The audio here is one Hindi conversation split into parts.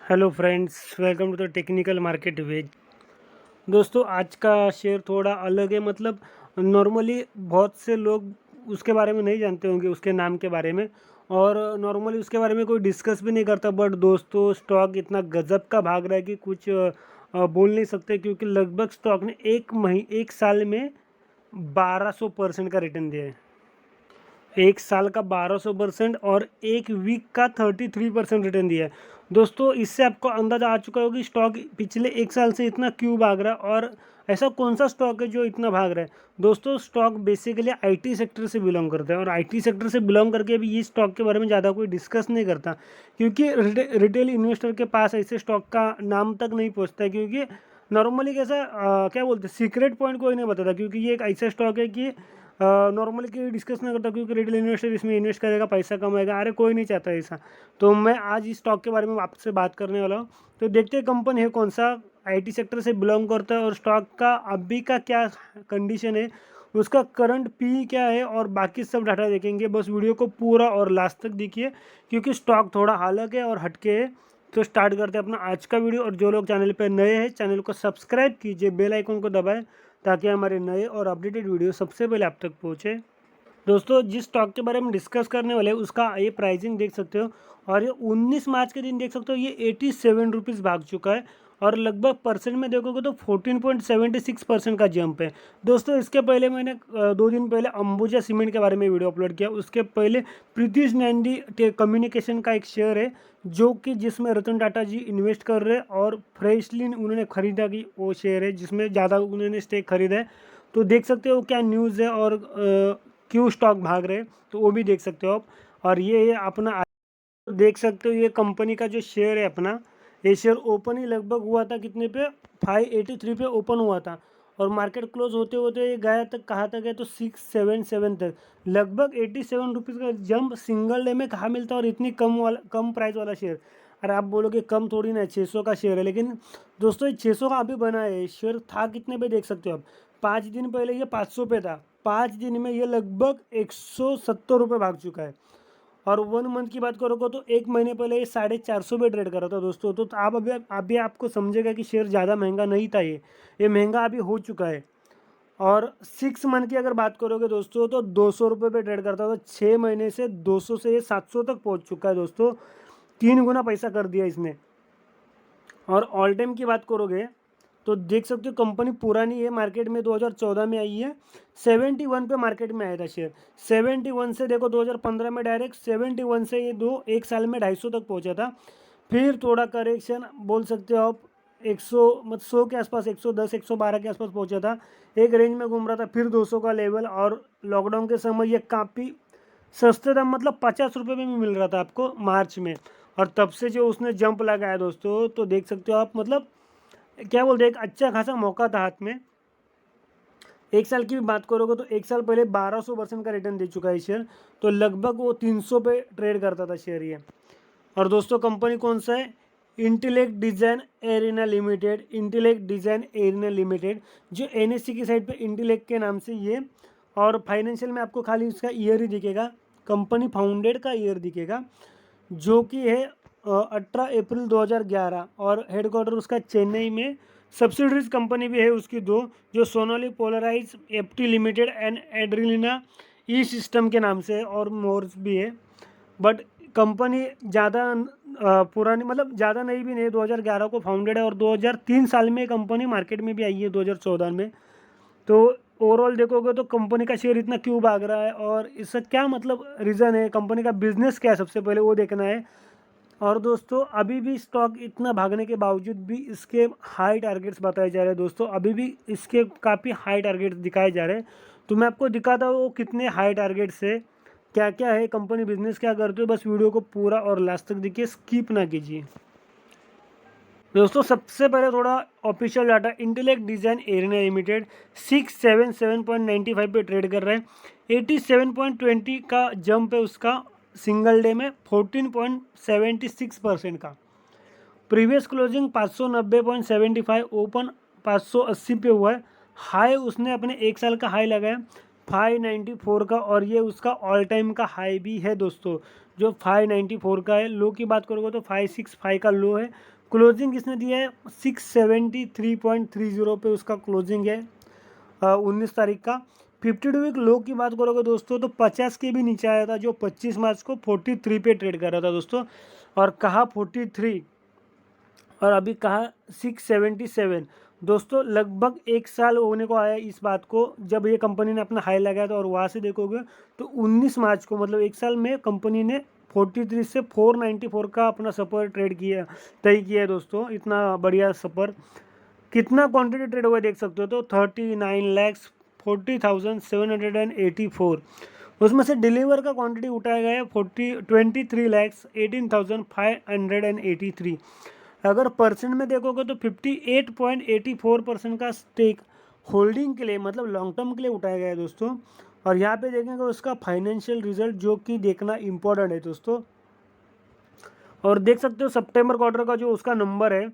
Hello friends, welcome to the technical market wage. दोस्तों, आज का शेयर थोड़ा अलग है। मतलब नॉर्मली बहुत से लोग उसके बारे में नहीं जानते होंगे, उसके नाम के बारे में, और नॉर्मली उसके बारे में कोई डिस्कस भी नहीं करता। बट दोस्तों, स्टॉक इतना गजब का भाग रहा है कि कुछ बोल नहीं सकते, क्योंकि लगभग स्टॉक ने एक साल में 1200% का रिटर्न दिया है। एक साल का 1200% और एक वीक का 33% रिटर्न दिया है। दोस्तों, इससे आपको अंदाजा आ चुका होगा कि स्टॉक पिछले एक साल से इतना क्यों भाग रहा है, और ऐसा कौन सा स्टॉक है जो इतना भाग रहा है। दोस्तों, स्टॉक बेसिकली आईटी सेक्टर से बिलोंग करता है, और आईटी सेक्टर से बिलोंग करके भी ये स्टॉक के बारे में ज़्यादा कोई डिस्कस नहीं करता, क्योंकि रिटेल इन्वेस्टर के पास ऐसे स्टॉक का नाम तक नहीं पहुँचता है। क्योंकि नॉर्मली कैसा क्या बोलते हैं, सीक्रेट पॉइंट कोई नहीं बताता, क्योंकि ये एक ऐसा स्टॉक है कि नॉर्मली कोई डिस्कस नहीं करता, क्योंकि रिटेल इन्वेस्टर इसमें इन्वेस्ट करेगा, पैसा कमाएगा। अरे कोई नहीं चाहता ऐसा। तो मैं आज इस स्टॉक के बारे में आपसे बात करने वाला हूँ। तो देखते हैं कंपनी है कौन सा, आईटी सेक्टर से बिलोंग करता है, और स्टॉक का अभी का क्या कंडीशन है, उसका करंट पी क्या है, और बाकी सब डाटा देखेंगे। बस वीडियो को पूरा और लास्ट तक देखिए, क्योंकि स्टॉक थोड़ा अलग है और हटके है। तो स्टार्ट करते हैं अपना आज का वीडियो। और जो लोग चैनल पर नए हैं, चैनल को सब्सक्राइब कीजिए, बेल आइकन को दबाएं, ताकि हमारे नए और अपडेटेड वीडियो सबसे पहले आप तक पहुँचे। दोस्तों, जिस स्टॉक के बारे में डिस्कस करने वाले हैं, उसका ये प्राइसिंग देख सकते हो, और ये 19 मार्च के दिन देख सकते हो, ये 87 रुपीज़ भाग चुका है। और लगभग परसेंट में देखोगे तो 14.76% का जंप है। दोस्तों, इसके पहले मैंने 2 दिन पहले अंबुजा सीमेंट के बारे में वीडियो अपलोड किया। उसके पहले प्रीतिश नैंडी कम्युनिकेशन का एक शेयर है, जो कि जिसमें रतन टाटा जी इन्वेस्ट कर रहे हैं, और फ्रेशली उन्होंने खरीदा कि वो शेयर है जिसमें ज़्यादा उन्होंने स्टेक खरीदा है। तो देख सकते हो क्या न्यूज़ है, और क्यों स्टॉक भाग रहे हैं, तो वो भी देख सकते हो आप। और ये है अपना, देख सकते हो ये कंपनी का जो शेयर है अपना, ये शेयर ओपन ही लगभग हुआ था कितने पे, 583 पे ओपन हुआ था, और मार्केट क्लोज होते होते ये गया तक, कहाँ तक गया तो 677 तक। लगभग 87 रुपीज़ का जंप सिंगल डे में कहाँ मिलता है, और इतनी कम प्राइस वाला शेयर। अरे आप बोलोगे कम थोड़ी ना, 600 का शेयर है, लेकिन दोस्तों ये 600 का अभी बना है। शेयर था कितने पे देख सकते हो आप, 5 दिन पहले ये 500 पे था। 5 दिन में ये लगभग 170 रुपये भाग चुका है। और 1 मंथ की बात करोगे तो एक महीने पहले ये 450 पे ट्रेड कर रहा था दोस्तों। तो आप अभी आपको समझेगा कि शेयर ज़्यादा महंगा नहीं था, ये महंगा अभी हो चुका है। और 6 मंथ की अगर बात करोगे दोस्तों, तो 200 रुपये पे ट्रेड करता था। 6 महीने से 200 से ये 700 तक पहुंच चुका है दोस्तों। 3 गुना पैसा कर दिया इसने। और ऑल टाइम की बात करोगे तो देख सकते हो कंपनी पुरानी है, मार्केट में 2014 में आई है। 71 पे मार्केट में आया था शेयर। 71 से देखो 2015 में डायरेक्ट 71 से ये एक साल में 250 तक पहुंचा था। फिर थोड़ा करेक्शन बोल सकते हो आप, 100 मतलब 100 के आसपास, 110 112 के आसपास पहुंचा था। एक रेंज में घूम रहा था, फिर 200 का लेवल। और लॉकडाउन के समय ये काफ़ी सस्ते दाम, मतलब 50 रुपये में भी मिल रहा था आपको मार्च में। और तब से जो उसने जंप लगाया दोस्तों, तो देख सकते हो आप, मतलब क्या बोलते हैं, एक अच्छा खासा मौका था हाथ में। एक साल की भी बात करोगे तो एक साल पहले 1200% का रिटर्न दे चुका है शेयर। तो लगभग वो 300 पे ट्रेड करता था शेयर ये। और दोस्तों, कंपनी कौन सा है, intellect design arena limited. Intellect design arena limited, जो एनएससी की साइड पे इंटेलेक्ट के नाम से ये। और फाइनेंशियल में आपको खाली उसका ईयर ही दिखेगा, कंपनी फाउंडेड का ईयर दिखेगा, जो कि है 18 अप्रैल 2011। और हेडक्वार्टर उसका चेन्नई में। सब्सिडरीज कंपनी भी है उसकी दो, जो Sonali polarise FT limited and एड्रिलिना ई सिस्टम के नाम से है, और मोर्स भी है। बट कंपनी ज़्यादा पुरानी, मतलब ज़्यादा नहीं भी नहीं, 2011 को फाउंडेड है, और 2003 साल में कंपनी मार्केट में भी आई है, 2014 में। तो ओवरऑल देखोगे तो कंपनी का शेयर इतना क्यों भाग रहा है, और इसका क्या मतलब रीज़न है, कंपनी का बिजनेस क्या है, सबसे पहले वो देखना है। और दोस्तों, अभी भी स्टॉक इतना भागने के बावजूद भी इसके हाई टारगेट्स बताए जा रहे हैं दोस्तों। अभी भी इसके काफ़ी हाई टारगेट्स दिखाए जा रहे हैं। तो मैं आपको दिखाता हूँ वो कितने हाई टारगेट्स है, क्या क्या है, कंपनी बिजनेस क्या करते हो। बस वीडियो को पूरा और लास्ट तक देखिए, स्किप ना कीजिए। दोस्तों, सबसे पहले थोड़ा official data, intellect design arena limited 677.95 पे ट्रेड कर रहा है। 87.20 का जंप है उसका सिंगल डे में, 14.76% का। प्रीवियस क्लोजिंग 590.75, ओपन 580 पे हुआ है। हाई उसने अपने एक साल का हाई लगाया 594 का, और ये उसका ऑल टाइम का हाई भी है दोस्तों, जो 594 का है। लो की बात करोगे तो 565 का लो है। क्लोजिंग किसने दिया है 673.30 पे उसका क्लोजिंग है 19 तारीख का। 52 वीक लो की बात करोगे दोस्तों तो 50 के भी नीचे आया था, जो 25 मार्च को 43 पे ट्रेड कर रहा था दोस्तों, और कहा 43 और अभी कहा 677। दोस्तों लगभग एक साल होने को आया इस बात को जब ये कंपनी ने अपना हाई लगाया था, और वहाँ से देखोगे तो 19 मार्च को, मतलब एक साल में कंपनी ने 43 से 494 का अपना सपर ट्रेड किया, तय किया है दोस्तों। इतना बढ़िया सपर, कितना क्वांटिटी ट्रेड हुआ देख सकते हो, तो 39,40,784। उसमें से डिलीवर का क्वांटिटी उठाया गया है 23,18,583। अगर परसेंट में देखोगे तो 58.84% का स्टेक होल्डिंग के लिए, मतलब लॉन्ग टर्म के लिए उठाया गया है दोस्तों। और यहाँ पे देखेंगे उसका फाइनेंशियल रिजल्ट, जो कि देखना इम्पोर्टेंट है दोस्तों। और देख सकते हो सितंबर क्वार्टर का जो उसका नंबर है,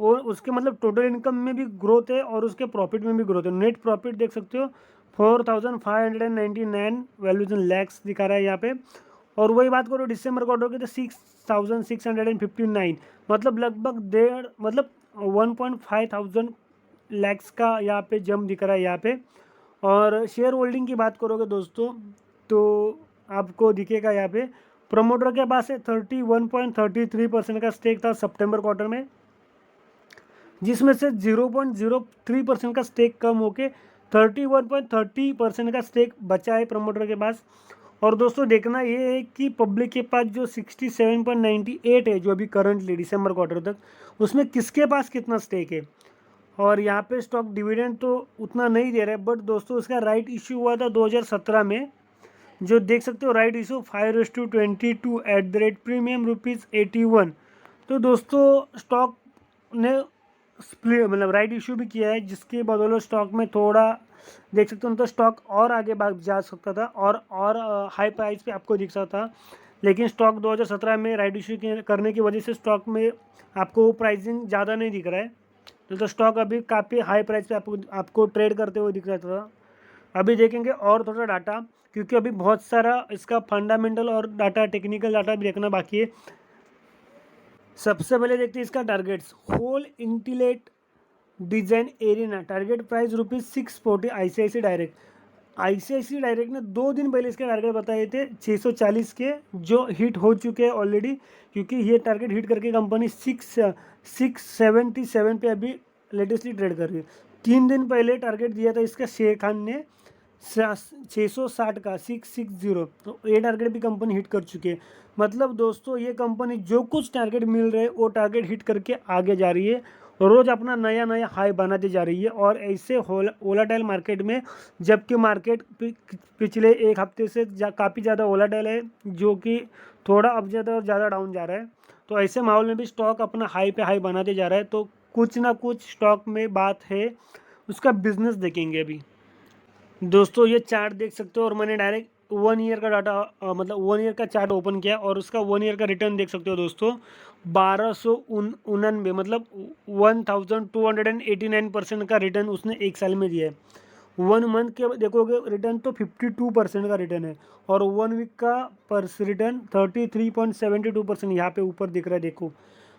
और उसके मतलब टोटल इनकम में भी ग्रोथ है और उसके प्रॉफिट में भी ग्रोथ है। नेट प्रॉफिट देख सकते हो 4,599 वैल्यूजन लैक्स दिखा रहा है यहाँ पे। और वही बात करो दिसंबर क्वार्टर की तो 6,659, मतलब लगभग डेढ़, मतलब 1.5 लैक्स का यहाँ पे जम दिख रहा है यहाँ पे। और शेयर होल्डिंग की बात करोगे दोस्तों तो आपको दिखेगा यहाँ पे प्रमोटर के पास है 31.33% का स्टेक था सितंबर क्वार्टर में, जिसमें से 0.03% का स्टेक कम होके 31.30% का स्टेक बचा है प्रमोटर के पास। और दोस्तों देखना ये है कि पब्लिक के पास जो 67.98 है, जो अभी करंटली दिसंबर क्वार्टर तक, उसमें किसके पास कितना स्टेक है। और यहाँ पे स्टॉक डिविडेंड तो उतना नहीं दे रहा है, बट दोस्तों इसका राइट इश्यू हुआ था 2017 में, जो देख सकते हो राइट इशू 5:22 @ ₹81। तो दोस्तों स्टॉक ने स्प्लिट, मतलब राइट इशू भी किया है, जिसके बदौलत स्टॉक में थोड़ा देख सकते हो तो स्टॉक और आगे भाग जा सकता था और हाई प्राइस पे आपको दिख सकता था। लेकिन स्टॉक 2017 में राइट इशू करने की वजह से स्टॉक में आपको प्राइसिंग ज़्यादा नहीं दिख रहा है। तो स्टॉक अभी काफ़ी हाई प्राइस पे आपको ट्रेड करते हुए दिख रहा था। अभी देखेंगे और थोड़ा डाटा, क्योंकि अभी बहुत सारा इसका फंडामेंटल और डाटा, टेक्निकल डाटा भी देखना बाकी है। सबसे पहले देखते हैं इसका टारगेट्स। होल intellect design arena target price ₹640 ICICI direct ने 2 दिन पहले इसके टारगेट बताए थे 640 के, जो हिट हो चुके हैं ऑलरेडी, क्योंकि ये टारगेट हिट करके कंपनी 677 पे अभी लेटेस्टली ट्रेड कर रही है। 3 दिन पहले टारगेट दिया था इसका शेर खान ने 660 का 660, तो ये टारगेट भी कंपनी हिट कर चुकी है। मतलब दोस्तों ये कंपनी जो कुछ टारगेट मिल रहे हैं वो टारगेट हिट करके आगे जा रही है, रोज़ अपना नया नया हाई बनाती जा रही है। और ऐसे वोलाटाइल मार्केट में, जबकि मार्केट पिछले एक हफ्ते से काफ़ी ज़्यादा वोलाटाइल है, जो कि थोड़ा अब ज़्यादा और ज़्यादा डाउन जा रहा है, तो ऐसे माहौल में भी स्टॉक अपना हाई पे हाई बनाते जा रहा है। तो कुछ ना कुछ स्टॉक में बात है, उसका बिजनेस देखेंगे अभी। दोस्तों ये चार्ट देख सकते हो, और मैंने डायरेक्ट 1 ईयर का डाटा मतलब 1 ईयर का चार्ट ओपन किया, और उसका 1 ईयर का रिटर्न देख सकते हो दोस्तों 1299, मतलब 1289% का रिटर्न उसने एक साल में दिया है। 1 मंथ के देखोगे रिटर्न तो 52% का रिटर्न है, और 1 वीक का रिटर्न 33.72% यहाँ पे ऊपर दिख रहा है देखो।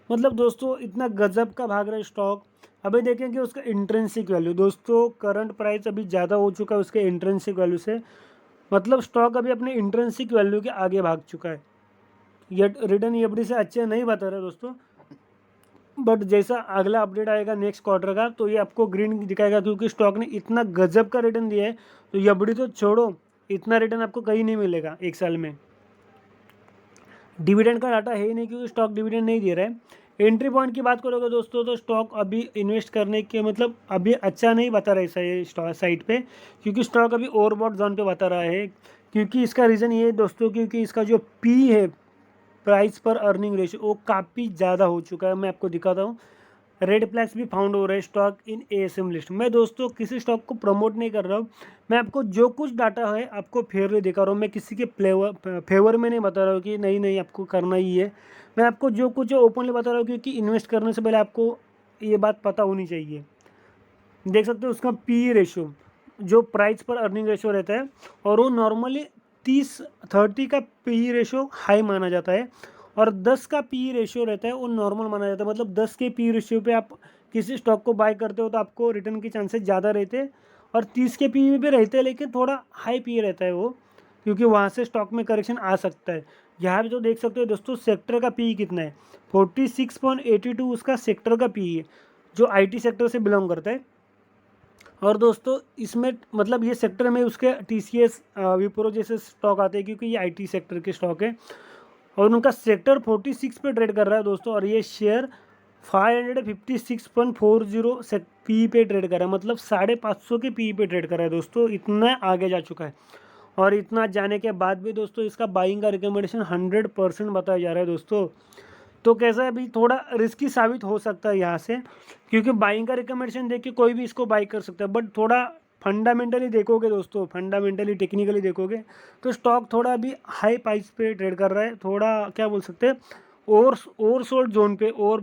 मतलब दोस्तों इतना गजब का भाग रहा है स्टॉक। अभी देखेंगे उसका इंट्रिंसिक वैल्यू। दोस्तों करंट प्राइस अभी ज़्यादा हो चुका है उसके इंट्रिंसिक वैल्यू से, मतलब स्टॉक अभी अपने इंट्रिंसिक वैल्यू के आगे भाग चुका है। ये रिटर्न एफडी से अच्छे नहीं बता रहे दोस्तों, बट जैसा अगला अपडेट आएगा नेक्स्ट क्वार्टर का तो ये आपको ग्रीन दिखाएगा, क्योंकि स्टॉक ने इतना गजब का रिटर्न दिया है। तो एफडी तो छोड़ो, इतना रिटर्न आपको कहीं नहीं मिलेगा एक साल में। डिविडेंड का डाटा है ही नहीं, क्योंकि स्टॉक डिविडेंड नहीं दे रहा है। एंट्री पॉइंट की बात करोगे दोस्तों तो स्टॉक अभी इन्वेस्ट करने के मतलब अभी अच्छा नहीं बता रहा है ये साइट पे, क्योंकि स्टॉक अभी ओवरबॉट जोन पे बता रहा है। क्योंकि इसका रीज़न ये है दोस्तों, क्योंकि इसका जो पी है, प्राइस पर अर्निंग रेशियो, वो काफ़ी ज़्यादा हो चुका है। मैं आपको दिखाता हूँ, रेड फ्लैग्स भी फाउंड हो रहा है स्टॉक इन एएसएम लिस्ट। मैं दोस्तों किसी स्टॉक को प्रमोट नहीं कर रहा हूँ, मैं आपको जो कुछ डाटा है आपको फेयरली दिखा रहा हूँ। मैं किसी के फेवर में नहीं बता रहा हूँ कि नहीं नहीं आपको करना ही है। मैं आपको जो कुछ है ओपनली बता रहा हूँ, क्योंकि इन्वेस्ट करने से पहले आपको ये बात पता होनी चाहिए। देख सकते हो उसका पी रेशियो जो प्राइस पर अर्निंग रेशो रहता है, और वो नॉर्मली 30 का पी रेशो हाई माना जाता है, और 10 का पी रेशियो रहता है वो नॉर्मल माना जाता है। मतलब 10 के पी रेशियो पे आप किसी स्टॉक को बाय करते हो तो आपको रिटर्न के चांसेस ज़्यादा रहते हैं, और 30 के पी भी रहते हैं, लेकिन थोड़ा हाई पी रहता है वो, क्योंकि वहाँ से स्टॉक में करेक्शन आ सकता है। यहाँ पे तो देख सकते हो दोस्तों सेक्टर का पी कितना है, 46.82 उसका सेक्टर का पी है, जो आईटी सेक्टर से बिलोंग करता है। और दोस्तों इसमें मतलब ये सेक्टर में उसके टीसीएस विप्रो जैसे स्टॉक आते हैं, क्योंकि ये आईटी सेक्टर के स्टॉक है, और उनका सेक्टर 46 पे ट्रेड कर रहा है दोस्तों, और ये शेयर 556.40 पी पे ट्रेड कर रहा है, मतलब 550 के पी पे ट्रेड कर रहा है दोस्तों, इतना आगे जा चुका है। और इतना जाने के बाद भी दोस्तों इसका बाइंग का रिकमेंडेशन 100% बताया जा रहा है दोस्तों। तो कैसा है, अभी थोड़ा रिस्की साबित हो सकता है यहाँ से, क्योंकि बाइंग का रिकमेंडेशन देख के कोई भी इसको बाई कर सकता है, बट थोड़ा फंडामेंटली देखोगे दोस्तों, फंडामेंटली टेक्निकली देखोगे तो स्टॉक थोड़ा अभी हाई प्राइस पे ट्रेड कर रहा है, थोड़ा क्या बोल सकते हैं ओवरसोल्ड जोन पे, और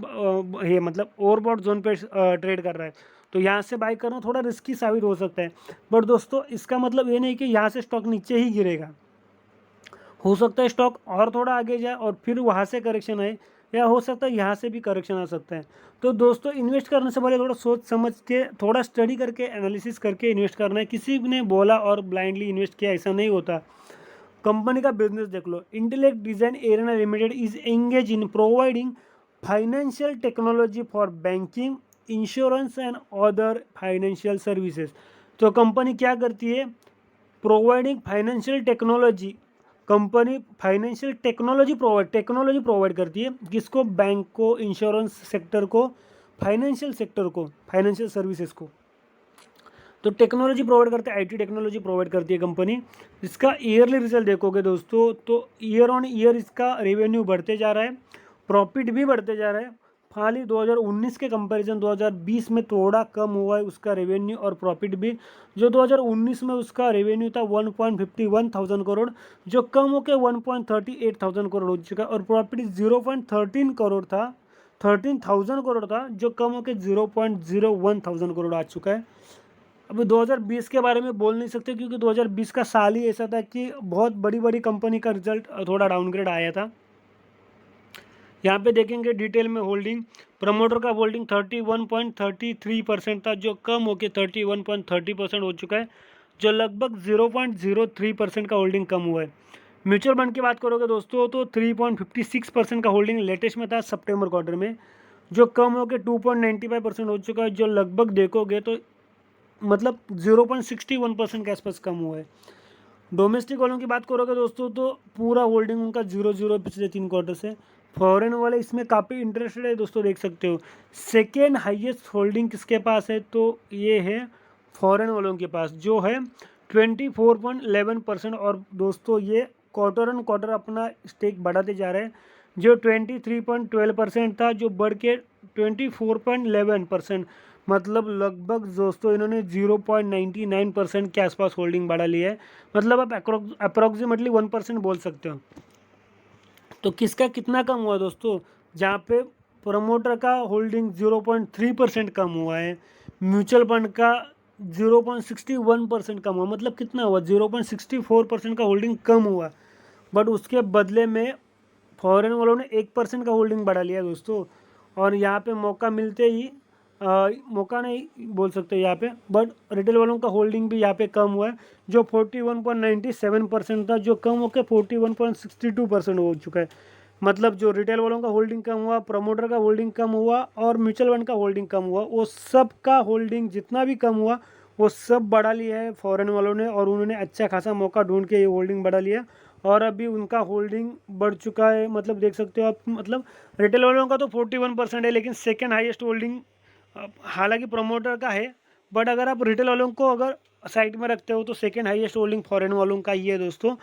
ये मतलब ओवरबॉट जोन पे ट्रेड कर रहा है। तो यहाँ से बाई करना थोड़ा रिस्की साबित हो सकता है, बट दोस्तों इसका मतलब ये नहीं कि यहाँ से स्टॉक नीचे ही गिरेगा। हो सकता है स्टॉक और थोड़ा आगे जाए और फिर वहाँ से करेक्शन आए, या हो सकता है यहाँ से भी करेक्शन आ सकता है। तो दोस्तों इन्वेस्ट करने से पहले थोड़ा सोच समझ के, थोड़ा स्टडी करके, एनालिसिस करके इन्वेस्ट करना है। किसी ने बोला और ब्लाइंडली इन्वेस्ट किया ऐसा नहीं होता। कंपनी का बिजनेस देख लो, intellect design arena limited is engage in providing financial technology for banking, insurance and other financial services. तो कंपनी क्या करती है, providing financial technology, company financial technology provide करती है, किसको, बैंक को, इंश्योरेंस सेक्टर को, फाइनेंशियल सेक्टर को, फाइनेंशियल सर्विसेज को। तो टेक्नोलॉजी प्रोवाइड करते हैं, आईटी टेक्नोलॉजी प्रोवाइड करती है कंपनी। इसका ईयरली रिजल्ट देखोगे दोस्तों तो ईयर ऑन ईयर इसका रेवेन्यू बढ़ते जा रहा है, प्रॉफिट भी बढ़ते जा रहा है। खाली 2019 के कंपैरिजन 2020 में थोड़ा कम हुआ है उसका रेवेन्यू और प्रॉफिट भी। जो 2019 में उसका रेवेन्यू था 1.51,000 करोड़, जो कम होकर 1.38,000 करोड़ हो चुका है, और प्रॉफिट 0.13 करोड़ था, 13,000 करोड़ था, जो कम होकर 0.01,000 करोड़ आ चुका है। अभी 2020 के बारे में बोल नहीं सकते, क्योंकि 2020 का साल ही ऐसा था कि बहुत बड़ी बड़ी कंपनी का रिजल्ट थोड़ा डाउनग्रेड आया था। यहाँ पे देखेंगे डिटेल में होल्डिंग, प्रमोटर का होल्डिंग 31.33% था, जो कम होकर 31.30% हो चुका है, जो लगभग 0.03% का होल्डिंग कम हुआ है। म्यूचुअल फंड की बात करोगे दोस्तों तो 3.56% का होल्डिंग लेटेस्ट में था सितंबर क्वार्टर में, जो कम होकर 2.95% हो चुका है, जो लगभग देखोगे तो मतलब 0.61% के आसपास कम हुआ है। डोमेस्टिक वालों की बात करोगे दोस्तों तो पूरा होल्डिंग उनका 0 पिछले 3 क्वार्टर से। फॉरेन वाले इसमें काफ़ी इंटरेस्टेड है दोस्तों, देख सकते हो। सेकेंड हाईएस्ट होल्डिंग किसके पास है, तो ये है फॉरेन वालों के पास, जो है 24.11%। और दोस्तों ये क्वार्टर ऑन क्वार्टर अपना स्टेक बढ़ाते जा रहे हैं, जो 23.12% था, जो बढ़ के 24.11%, मतलब लगभग दोस्तों इन्होंने 0.99% के आसपास होल्डिंग बढ़ा लिया है। मतलब आप अप्रोक्सीमेटली 1% बोल सकते हो। तो किसका कितना कम हुआ दोस्तों, जहाँ पे प्रमोटर का होल्डिंग 0.3% कम हुआ है, म्यूचुअल फंड का 0.61% कम हुआ, मतलब कितना हुआ, 0.64% का होल्डिंग कम हुआ। बट उसके बदले में फॉरेन वालों ने 1% का होल्डिंग बढ़ा लिया दोस्तों। और यहाँ पे मौका मिलते ही मौका नहीं बोल सकते यहाँ पे, बट रिटेल वालों का होल्डिंग भी यहाँ पे कम हुआ है, जो 41.97% था, जो कम होकर 41.62% हो चुका है। मतलब जो रिटेल वालों का होल्डिंग कम हुआ, प्रमोटर का होल्डिंग कम हुआ, और म्यूचुअल फंड का होल्डिंग कम हुआ, वो सब का होल्डिंग जितना भी कम हुआ वो सब बढ़ा लिया है फॉरेन वालों ने, और उन्होंने अच्छा खासा मौका ढूंढ के ये होल्डिंग बढ़ा लिया, और अभी उनका होल्डिंग बढ़ चुका है। मतलब देख सकते हो आप, मतलब रिटेल वालों का तो 41% है, लेकिन सेकेंड हाईएस्ट होल्डिंग हालांकि प्रमोटर का है, बट अगर आप रिटेल वालों को अगर साइड में रखते हो तो सेकेंड हाईएस्ट होल्डिंग फॉरेन वालों का ही है दोस्तों,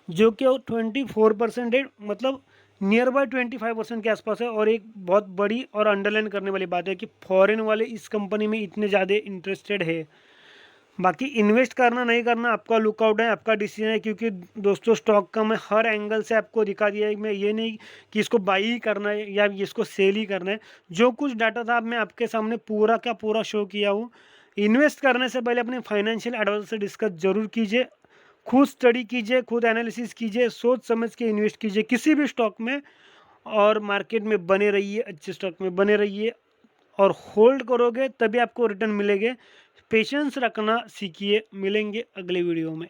जो कि 24% है, मतलब नियर बाय 25% के आसपास है। और एक बहुत बड़ी और अंडरलाइन करने वाली बात है कि फॉरेन वाले इस कंपनी में इतने ज़्यादा इंटरेस्टेड है। बाकी इन्वेस्ट करना नहीं करना आपका लुकआउट है, आपका डिसीजन है, क्योंकि दोस्तों स्टॉक का मैं हर एंगल से आपको दिखा दिया है। मैं ये नहीं कि इसको बाई ही करना है या इसको सेल ही करना है, जो कुछ डाटा था मैं आपके सामने पूरा का पूरा शो किया हूँ। इन्वेस्ट करने से पहले अपने फाइनेंशियल एडवाइजर से डिस्कस जरूर कीजिए, खुद स्टडी कीजिए, खुद एनालिसिस कीजिए, सोच समझ के इन्वेस्ट कीजिए किसी भी स्टॉक में, और मार्केट में बने रहिए, अच्छे स्टॉक में बने रहिए, और होल्ड करोगे तभी आपको रिटर्न मिलेंगे। पेशेंस रखना सीखिए। मिलेंगे अगले वीडियो में।